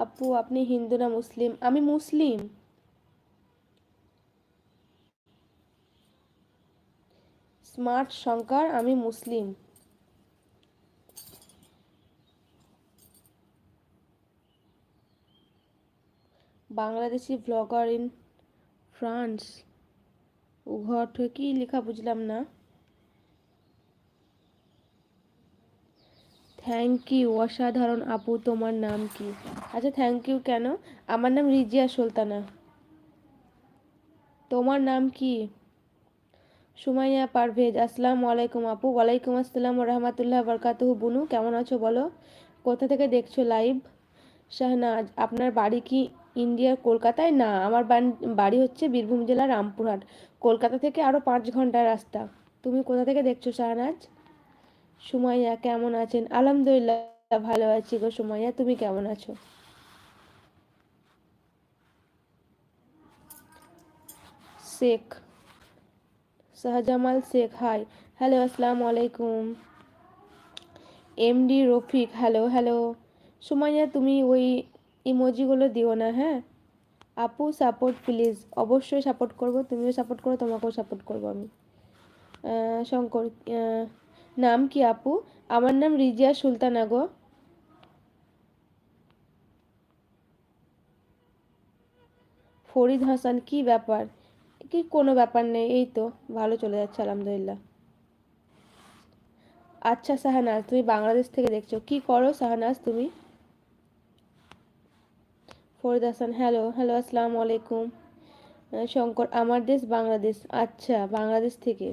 আপু আপনি হিন্দু না মুসলিম? আমি মুসলিম। স্মার্ট শঙ্কর, আমি মুসলিম। Bangladeshi blogger in France. ঘট কি লেখা বুঝলাম না। থ্যাংক ইউ, অসাধারণ আপু। তোমার নাম কি? আচ্ছা, থ্যাংক ইউ কেন? আমার নাম রিজিয়া সুলতানা। তোমার নাম কি? সুমাইয়া পারভেজ, আসসালামু আলাইকুম আপু। ওয়ালাইকুম আসসালাম ওয়া রাহমাতুল্লাহি ওয়া বারাকাতুহু। বুনু কেমন আছো বলো? কোথা থেকে দেখছো লাইভ? শাহনাজ, আপনার বাড়ি কি ইন্ডিয়ার কলকাতায়? না, আমার বাড়ি হচ্ছে বীরভূম জেলার রামপুরহাট। কলকাতা থেকে আরও 5 ঘন্টার রাস্তা। তুমি কোথা থেকে দেখছো শাহনাজ? সুমাইয়া কেমন আছেন? আলহামদুলিল্লাহ, ভালো আছি গো সুমাইয়া, তুমি কেমন আছো? শেখ, শাহজামাল শেখ, হাই। হ্যালো, আসসালামু আলাইকুম। MD Rafiq, hello hello. Sumaiya তুমি ওই ইমোজিগুলো দিও না, হ্যাঁ? আপু সাপোর্ট প্লিজ। অবশ্যই সাপোর্ট করব, তুমিও সাপোর্ট করো, তোমাকেও সাপোর্ট করব আমি। শঙ্কর, আহ, নাম কি আপু? আমার নাম রিজিয়া সুলতানা গো। ফরিদ হাসান, কি ব্যাপার? কি কোনো ব্যাপার নেই, এই তো ভালো চলে যাচ্ছে আলহামদুলিল্লাহ। আচ্ছা শাহনাজ, তুমি বাংলাদেশ থেকে দেখছো, কি করো শাহনাজ তুমি? ফরিদ হাসান, হ্যালো হ্যালো, আসসালামু আলাইকুম। শঙ্কর, আমার দেশ বাংলাদেশ। আচ্ছা, বাংলাদেশ থেকে।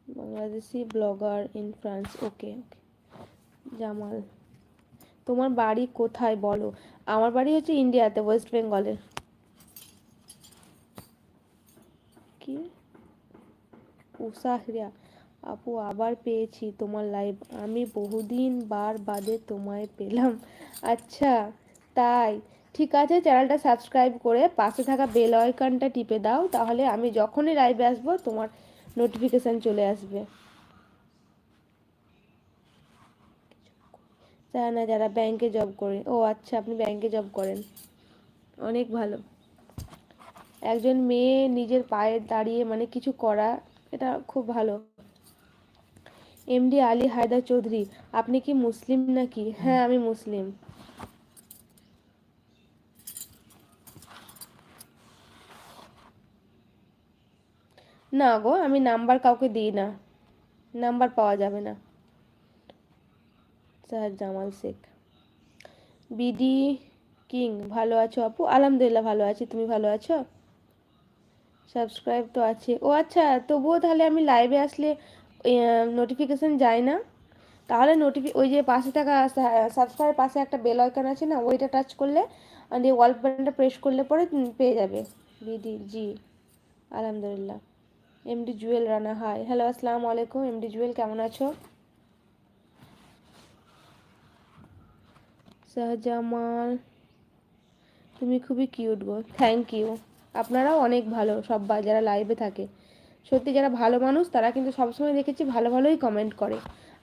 বাংলাদেশি ব্লগার ইন ফ্রান্স, ওকে ওকে। জামাল, তোমার বাড়ি কোথায় বলো? আমার বাড়ি হচ্ছে ইন্ডিয়াতে, ওয়েস্ট বেঙ্গলে। কি? উষাহরিয়া, আপু আবার পেয়েছি তোমার লাইভ। আমি বহুদিন বাদে তোমায় পেলাম। আচ্ছা, তাই? ঠিক আছে, চ্যানেলটা সাবস্ক্রাইব করে পাশে থাকা বেল আইকনটা টিপে দাও, তাহলে আমি যখনই লাইভে আসবো তোমার নোটিফিকেশান চলে আসবে। না, যারা ব্যাংকে জব করে। ও আচ্ছা, আপনি ব্যাংকে জব করেন, অনেক ভালো। একজন মেয়ে নিজের পায়ে দাঁড়িয়ে মানে কিছু করা, এটা খুব ভালো। এমডি আলী হায়দার চৌধুরী, আপনি কি মুসলিম নাকি? হ্যাঁ, আমি মুসলিম। না গো, আমি নাম্বার কাউকে দিই না, নাম্বার পাওয়া যাবে না। Sir Jamal Sheikh, BD king, ভালো আছো আপু? আলহামদুলিল্লাহ ভালো আছি, তুমি ভালো আছো? সাবস্ক্রাইব তো আছে। ও আচ্ছা, তবুও তাহলে আমি লাইভে আসলে নোটিফিকেশান যায় না? তাহলে ওই যে পাশে থাকা সাবস্ক্রাইব পাশে একটা বেল আইকন আছে না, ওইটা টাচ করলে দিয়ে ওয়াল বাটনটা প্রেস করলে পরে পেয়ে যাবে। বিডি জি, আলহামদুলিল্লাহ। MD Jewel Rana, hi hello, আসসালামু আলাইকুম। এমডি জুয়েল কেমন আছো? শাহজামাল, তুমি খুবই কিউট গো, থ্যাংক ইউ। আপনারাও অনেক ভালো সব, যারা লাইভে থাকে। সত্যি যারা ভালো মানুষ তারা কিন্তু সবসময় দেখেছি ভালো ভালোই কমেন্ট করে।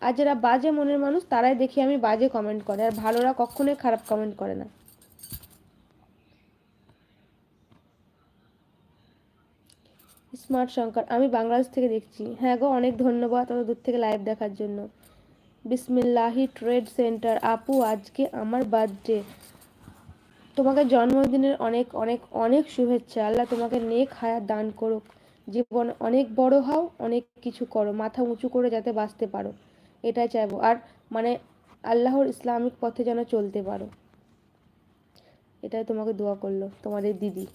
আর যারা বাজে মনের মানুষ তারাই দেখি আমি বাজে কমেন্ট করে, আর ভালোরা কখনোই খারাপ কমেন্ট করে না। স্মার্ট শঙ্কর, আমি বাংলাদেশ থেকে দেখছি। হ্যাঁ গো, অনেক ধন্যবাদ অত দূর থেকে লাইভ দেখার জন্য। বিসমিল্লাহি ট্রেড সেন্টার, আপু আজকে আমার বার্থডে। তোমাকে জন্মদিনের অনেক অনেক অনেক শুভেচ্ছা। আল্লাহ তোমাকে নেক হায়াত দান করুক, জীবন অনেক বড় হও, অনেক কিছু করো, মাথা উঁচু করে যাতে বাঁচতে পারো, এটাই চাইবো। আর মানে আল্লাহর ইসলামিক পথে যেন চলতে পারো, এটাই তোমাকে দোয়া করলো তোমাদের দিদি।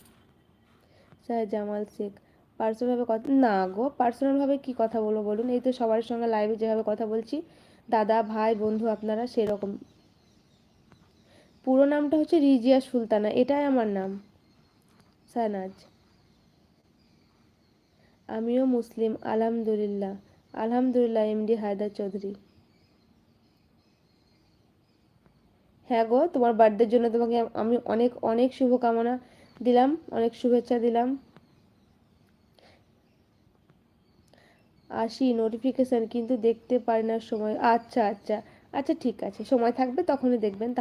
স্যার জামাল শেখ, পার্সোনালভাবে কথা না গো, পার্সোনালভাবে কি কথা বলবো বলুন? এই তো সবার সঙ্গে লাইভে যেভাবে কথা বলছি, দাদা ভাই বন্ধু আপনারা, সেরকম। পুরো নামটা হচ্ছে রিজিয়া সুলতানা, এটাই আমার নাম। সানাজ, আমিও মুসলিম আলহামদুলিল্লাহ। আলহামদুলিল্লাহ, এমডি হায়দার চৌধুরী। হ্যাঁ গো, তোমার বার্থডের জন্য তোমাকে আমি অনেক অনেক শুভকামনা দিলাম, অনেক শুভেচ্ছা দিলাম। আসি নোটিফিকেশান কিন্তু দেখতে পারি না সময়। আচ্ছা আচ্ছা, আচ্ছা ঠিক আছে, সময় থাকবে তখনই দেখবেন।